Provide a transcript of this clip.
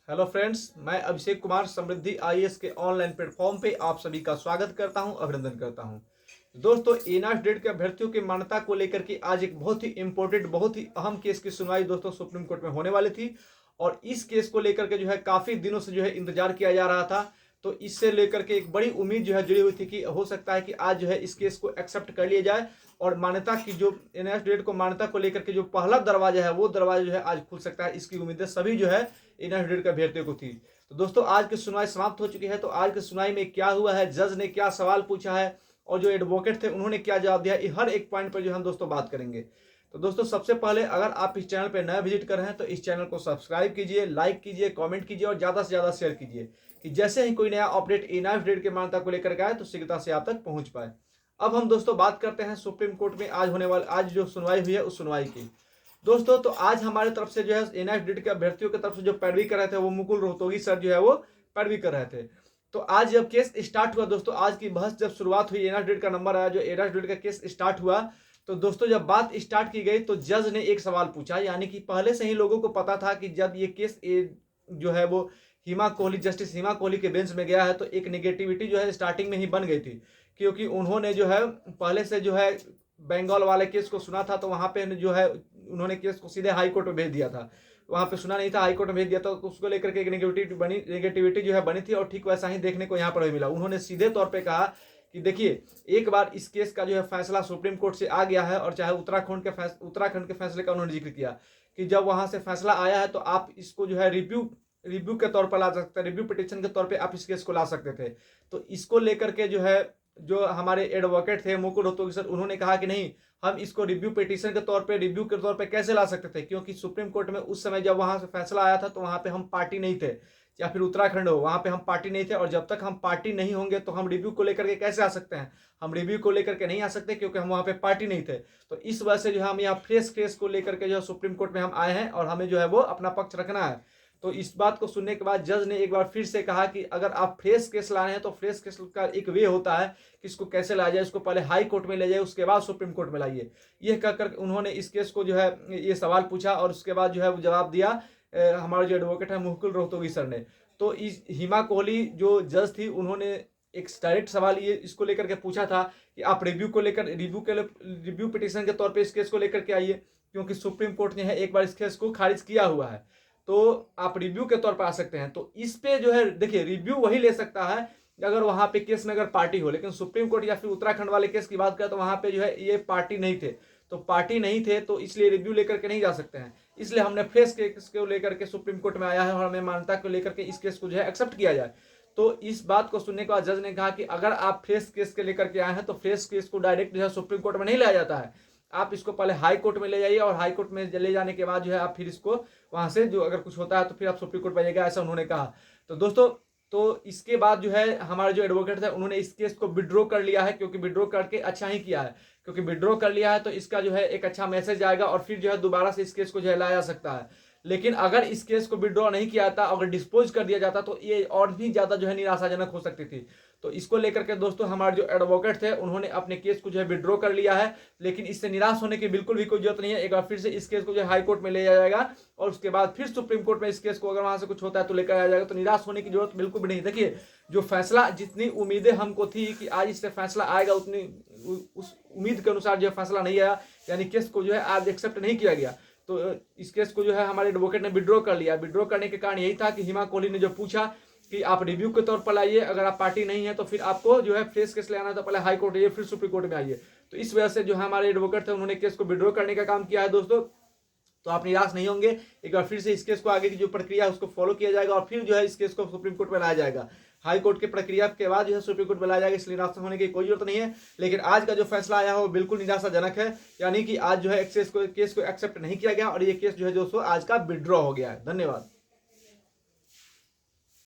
Hello friends, मैं अभिषेक कुमार समृद्धि IAS के online platform पे आप सभी का स्वागत करता हूं, अभिनंदन करता हूं। दोस्तों, एनआर डेट के अभ्यर्थियों की मान्यता को लेकर के आज एक बहुत ही इंपॉर्टेंट, बहुत ही अहम केस की सुनवाई दोस्तों सुप्रीम कोर्ट में होने वाली थी। और इस केस को लेकर के काफी दिनों से इंतजार किया जा रहा था। तो इससे लेकर के एक बड़ी उम्मीद जुड़ी हुई थी कि हो सकता है कि आज इस केस को एक्सेप्ट कर लिया जाए और मान्यता की जो एनआर डेट को मान्यता को लेकर के जो पहला दरवाजा है वो दरवाजा आज खुल सकता है। इसकी उम्मीदें सभी एनआर डेट के अभ्यर्थियों को थी। तो दोस्तों, आज की सुनवाई समाप्त हो चुकी है। तो आज की सुनवाई में क्या हुआ है, जज ने क्या सवाल पूछा है और जो एडवोकेट थे उन्होंने क्या जवाब दिया, हर एक पॉइंट पर हम दोस्तों बात करेंगे। तो दोस्तों, सबसे पहले अगर आप इस चैनल पर नया विजिट कर रहे हैं तो इस चैनल को सब्सक्राइब कीजिए, लाइक कीजिए, कमेंट कीजिए और ज्यादा से ज्यादा शेयर कीजिए कि जैसे ही कोई नया अपडेट एनआर डेट के मान्यता को लेकर के आए तो शीघ्रता से आप तक पहुंच पाए। अब हम दोस्तों बात करते हैं सुप्रीम कोर्ट में आज जो सुनवाई हुई है उस सुनवाई की। दोस्तों, तो आज हमारे तरफ से एनआर डेट के अभ्यर्थियों की तरफ से जो पैरवी कर रहे थे वो मुकुल रोहतगी सर वो पैरवी कर रहे थे। तो आज जब केस स्टार्ट हुआ दोस्तों, आज की बहस जब शुरुआत हुई, एनआर डेट का नंबर आया, जो एनआर डेट का केस स्टार्ट हुआ, तो दोस्तों जब बात स्टार्ट की गई तो जज ने एक सवाल पूछा। यानी कि पहले से ही लोगों को पता था कि जब ये केस वो हिमा कोहली, जस्टिस हिमा कोहली के बेंच में गया है तो एक नेगेटिविटी स्टार्टिंग में ही बन गई थी। क्योंकि उन्होंने पहले से बंगाल वाले केस को सुना था। तो वहां पे उन्होंने केस को सीधे हाई कोर्ट में भेज दिया था, वहां पे सुना नहीं था, हाई कोर्ट में भेज दिया था। तो उसको लेकर के एक नेगेटिविटी बनी थी और ठीक वैसा ही देखने को यहाँ पर भी मिला। उन्होंने सीधे तौर पे कहा कि देखिए, एक बार इस केस का फैसला सुप्रीम कोर्ट से आ गया है और चाहे उत्तराखंड के फैसले का उन्होंने जिक्र किया कि जब वहां से फैसला आया है तो आप इसको रिव्यू के तौर पर ला सकते हैं, रिव्यू पिटिशन के तौर पे आप इस केस को ला सकते थे। तो इसको लेकर के जो हमारे एडवोकेट थे मुकुल रोहतगी सर, उन्होंने कहा कि नहीं, हम इसको रिव्यू के तौर पे कैसे ला सकते थे, क्योंकि सुप्रीम कोर्ट में उस समय जब वहां से फैसला आया था तो वहां पे हम पार्टी नहीं थे, या फिर उत्तराखंड हो, वहां पे हम पार्टी नहीं थे। और जब तक हम पार्टी नहीं होंगे तो हम रिव्यू को लेकर के कैसे आ सकते हैं, हम रिव्यू को लेकर के नहीं आ सकते क्योंकि हम वहां पे पार्टी नहीं थे। तो इस वजह से हम यहाँ फ्रेश केस को लेकर के सुप्रीम कोर्ट में हम आए हैं और हमें वो अपना पक्ष रखना है। तो इस बात को सुनने के बाद जज ने एक बार फिर से कहा कि अगर आप फ्रेश केस ला रहे हैं तो फ्रेश केस का एक वे होता है कि इसको कैसे लाया जाए, इसको पहले हाई कोर्ट में ले जाए, उसके बाद सुप्रीम कोर्ट में लाइए। यह कहकर उन्होंने इस केस को ये सवाल पूछा और उसके बाद वो जवाब दिया हमारे जो एडवोकेट है मुकुल रोहतगी सर ने। तो इस हिमा कोहली जो जज थी, उन्होंने एक डायरेक्ट सवाल ये इसको लेकर के पूछा था कि आप रिव्यू पिटिशन के तौर पे इस केस को लेकर के आइए, क्योंकि सुप्रीम कोर्ट ने एक बार इस केस को खारिज किया हुआ है, तो आप रिव्यू के तौर पर आ सकते हैं। तो इस पे देखिए, रिव्यू वही ले सकता है अगर वहां पे केस में अगर पार्टी हो, लेकिन सुप्रीम कोर्ट या फिर उत्तराखंड वाले केस की बात करें तो वहां पे ये पार्टी नहीं थे। तो पार्टी नहीं थे तो इसलिए रिव्यू लेकर के नहीं जा सकते हैं। इसलिए हमने फ्रेश केस को लेकर के सुप्रीम कोर्ट में आया है और हमें मान्यता को लेकर के इस केस को एक्सेप्ट किया जाए। तो इस बात को सुनने के बाद जज ने कहा कि अगर आप फ्रेश केस के लेकर के आए हैं तो फ्रेश केस को डायरेक्ट सुप्रीम कोर्ट में नहीं लाया जाता है, आप इसको पहले हाई कोर्ट में ले जाइए और हाई कोर्ट में ले जाने के बाद आप फिर इसको वहां से अगर कुछ होता है तो फिर आप सुप्रीम कोर्ट में जाइएगा, ऐसा उन्होंने कहा। तो दोस्तों, तो इसके बाद हमारे जो एडवोकेट थे उन्होंने इस केस को विड्रॉ कर लिया है, क्योंकि विड्रॉ करके अच्छा ही किया है, क्योंकि विड्रॉ कर लिया है तो इसका एक अच्छा मैसेज आएगा और फिर दोबारा से इस केस को लाया जा सकता है। लेकिन अगर इस केस को विड्रॉ नहीं किया जाता, अगर डिस्पोज कर दिया जाता तो ये और भी ज्यादा निराशाजनक हो सकती थी। तो इसको लेकर के दोस्तों हमारे जो एडवोकेट थे उन्होंने अपने केस को विड्रॉ कर लिया है। लेकिन इससे निराश होने की बिल्कुल भी कोई जरूरत नहीं है। एक बार फिर से इस केस को हाई कोर्ट में ले जाया जाएगा और उसके बाद फिर सुप्रीम कोर्ट में इस केस को अगर वहां से कुछ होता है तो लेकर आया जाएगा। तो निराश होने की जरूरत बिल्कुल भी नहीं। देखिए, जो फैसला, जितनी उम्मीदें हमको थी कि आज इससे फैसला आएगा, उतनी उस उम्मीद के अनुसार फैसला नहीं आया, यानी केस को आज एक्सेप्ट नहीं किया गया। तो इस केस को हमारे एडवोकेट ने विड्रॉ कर लिया। विड्रॉ करने के कारण यही था कि हिमा कोहली ने पूछा कि आप रिव्यू के तौर पर लाइए, अगर आप पार्टी नहीं है तो फिर आपको फ्रेश केस ले आना, तो पहले हाई कोर्ट आइए फिर सुप्रीम कोर्ट में आइए। तो इस वजह से हमारे एडवोकेट थे उन्होंने केस को विड्रॉ करने का काम किया है दोस्तों। तो आप निराश नहीं होंगे, एक बार फिर से इस केस को आगे की जो प्रक्रिया है उसको फॉलो किया जाएगा और फिर इस केस को सुप्रीम कोर्ट में लाया जाएगा। हाई कोर्ट की प्रक्रिया के बाद सुप्रीम कोर्ट में लाया जाएगा, इसलिए निराश होने की कोई जरूरत नहीं है। लेकिन आज का जो फैसला आया है वो बिल्कुल निराशाजनक है, यानी कि आज केस को एक्सेप्ट नहीं किया गया और ये केस दोस्तों आज का विड्रॉ हो गया है। धन्यवाद।